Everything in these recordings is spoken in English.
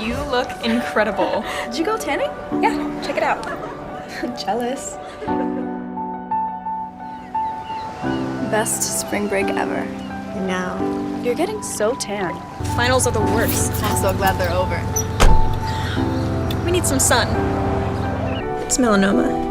You look incredible. Did you go tanning? Yeah, check it out. Jealous. Best spring break ever. No. You're getting so tan. Finals are the worst. I'm so glad they're over. We need some sun. It's melanoma.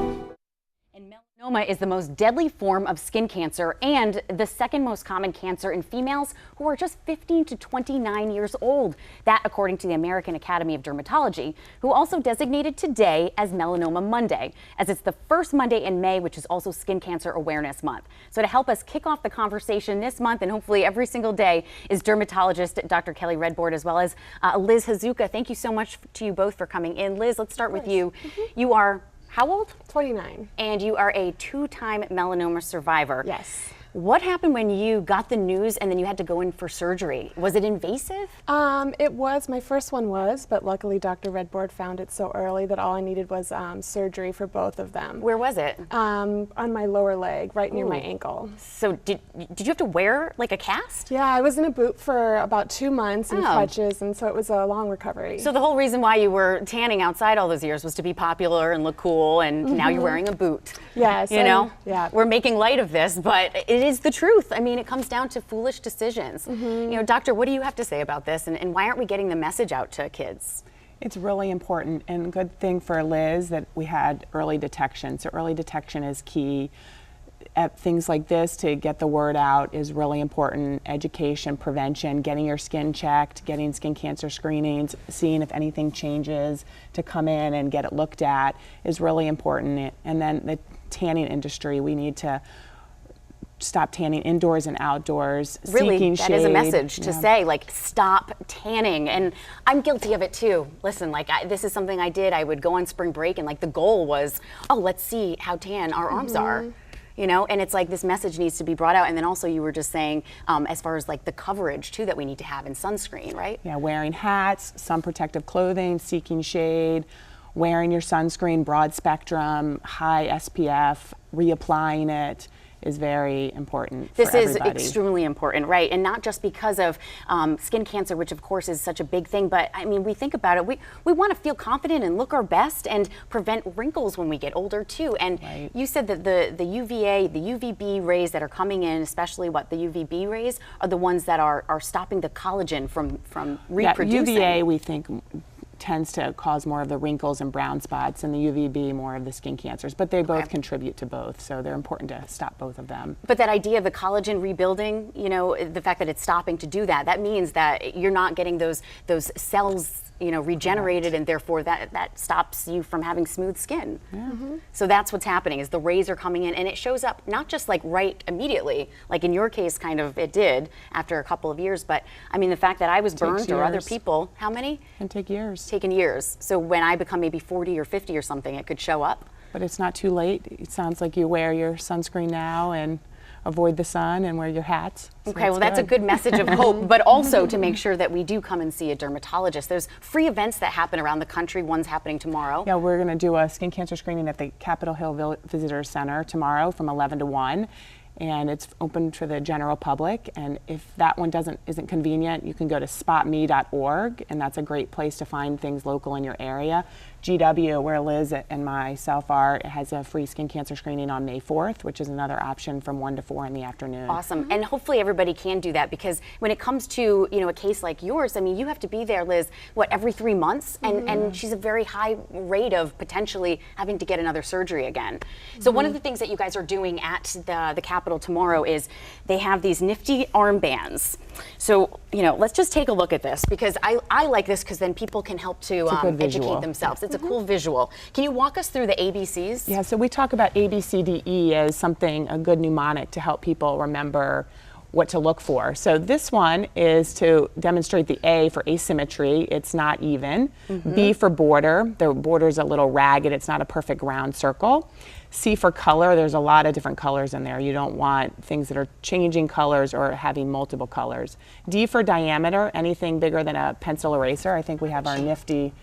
Melanoma is the most deadly form of skin cancer and the second most common cancer in females who are just 15 to 29 years old. That according to the American Academy of Dermatology, who also designated today as Melanoma Monday, as it's the first Monday in May, which is also Skin Cancer Awareness Month. So to help us kick off the conversation this month and hopefully every single day is dermatologist Dr. Kelly Redboard, as well as Liz Hazuka. Thank you so much to you both for coming in. Liz, let's start with you. You are how old? 29. And you are a two-time melanoma survivor. Yes. What happened when you got the news and then you had to go in for surgery? Was it invasive? It was. My first one was, but luckily Dr. Redboard found it so early that all I needed was surgery for both of them. Where was it? On my lower leg, right near my ankle. So did you have to wear like a cast? Yeah, I was in a boot for about 2 months in crutches, and so it was a long recovery. So the whole reason why you were tanning outside all those years was to be popular and look cool, and now you're wearing a boot. Yes. You know? Yeah. We're making light of this, but it is the truth. I mean, it comes down to foolish decisions. You know, doctor, what do you have to say about this, and why aren't we getting the message out to kids? It's really important, and good thing for Liz that we had early detection. So early detection is key. At things like this, to get the word out is really important. Education, prevention, getting your skin checked, getting skin cancer screenings, seeing if anything changes, to come in and get it looked at is really important. And then the tanning industry, we need to stop tanning indoors and outdoors. Really, seeking that shade. is a message to say, like, stop tanning. And I'm guilty of it too. Listen, like, this is something I did. I would go on spring break and like the goal was, oh, let's see how tan our arms are. You know, and it's like this message needs to be brought out. And then also you were just saying, as far as like the coverage too that we need to have in sunscreen, right? Yeah, wearing hats, sun protective clothing, seeking shade, wearing your sunscreen, broad spectrum, high SPF, reapplying it is very important for everybody. This is extremely important, right? And not just because of skin cancer, which of course is such a big thing, but I mean, we think about it, we want to feel confident and look our best and prevent wrinkles when we get older too. And you said that the UVA, the UVB rays that are coming in, especially the UVB rays, are the ones that are stopping the collagen from reproducing. Yeah, UVA we think tends to cause more of the wrinkles and brown spots, and the UVB more of the skin cancers, but they both contribute to both, so they're important to stop both of them. But that idea of the collagen rebuilding, you know, the fact that it's stopping to do that, that means that you're not getting those cells, you know, regenerated, and therefore that stops you from having smooth skin. So that's what's happening, is the rays are coming in, and it shows up not just like right immediately, like in your case kind of it did after a couple of years, but I mean the fact that I was burned or other people, how many? Can take years. Taken years. So when I become maybe 40 or 50 or something, it could show up. But it's not too late. It sounds like you wear your sunscreen now and avoid the sun and wear your hats. So okay, well that's a good message of hope, but also to make sure that we do come and see a dermatologist. There's free events that happen around the country. One's happening tomorrow. Yeah, we're going to do a skin cancer screening at the Capitol Hill Visitor Center tomorrow from 11 to 1. And it's open to the general public, and if that one isn't convenient, you can go to SPOTme.org, and that's a great place to find things local in your area. GW, where Liz and myself are, has a free skin cancer screening on May 4th, which is another option from 1 to 4 in the afternoon. Awesome, and hopefully everybody can do that, because when it comes to, you know, a case like yours, I mean, you have to be there, Liz, what, every 3 months? And she's a very high rate of potentially having to get another surgery again. So one of the things that you guys are doing at the Capitol tomorrow is they have these nifty armbands. So, you know, let's just take a look at this, because I like this because then people can help to educate themselves. It's a cool visual. Can you walk us through the ABCs? Yeah, so we talk about ABCDE as a good mnemonic to help people remember what to look for. So this one is to demonstrate the A for asymmetry. It's not even. B for border. The border's a little ragged. It's not a perfect round circle. C for color. There's a lot of different colors in there. You don't want things that are changing colors or having multiple colors. D for diameter. Anything bigger than a pencil eraser. I think we have our nifty.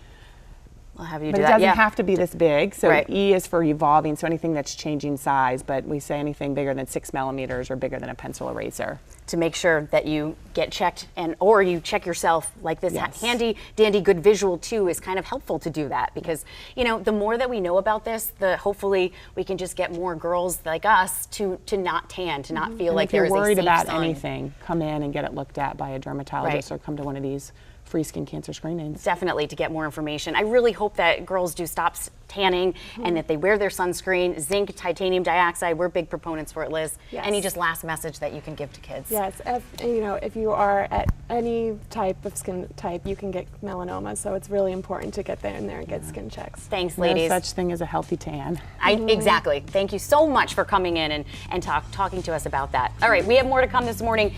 I'll have you but do it that. doesn't have to be this big. So Right. E is for evolving, so anything that's changing size, but we say anything bigger than 6 millimeters or bigger than a pencil eraser. to make sure that you get checked or you check yourself. Like this Yes. handy dandy good visual too is kind of helpful to do that, because the more that we know about this, hopefully we can just get more girls like us to not tan, to not feel And like if you're there is a worried safe about sign. anything, come in and get it looked at by a dermatologist, Right. or come to one of these free skin cancer screenings. Definitely, to get more information. I really hope that girls do stop tanning and that they wear their sunscreen. Zinc, titanium dioxide, we're big proponents for it, Liz. Yes. Any just last message that you can give to kids? Yes, if you are at any type of skin type, you can get melanoma, so it's really important to get there and get skin checks. Thanks, No ladies. such thing as a healthy tan. Exactly. Thank you so much for coming in and talking to us about that. All right, we have more to come this morning.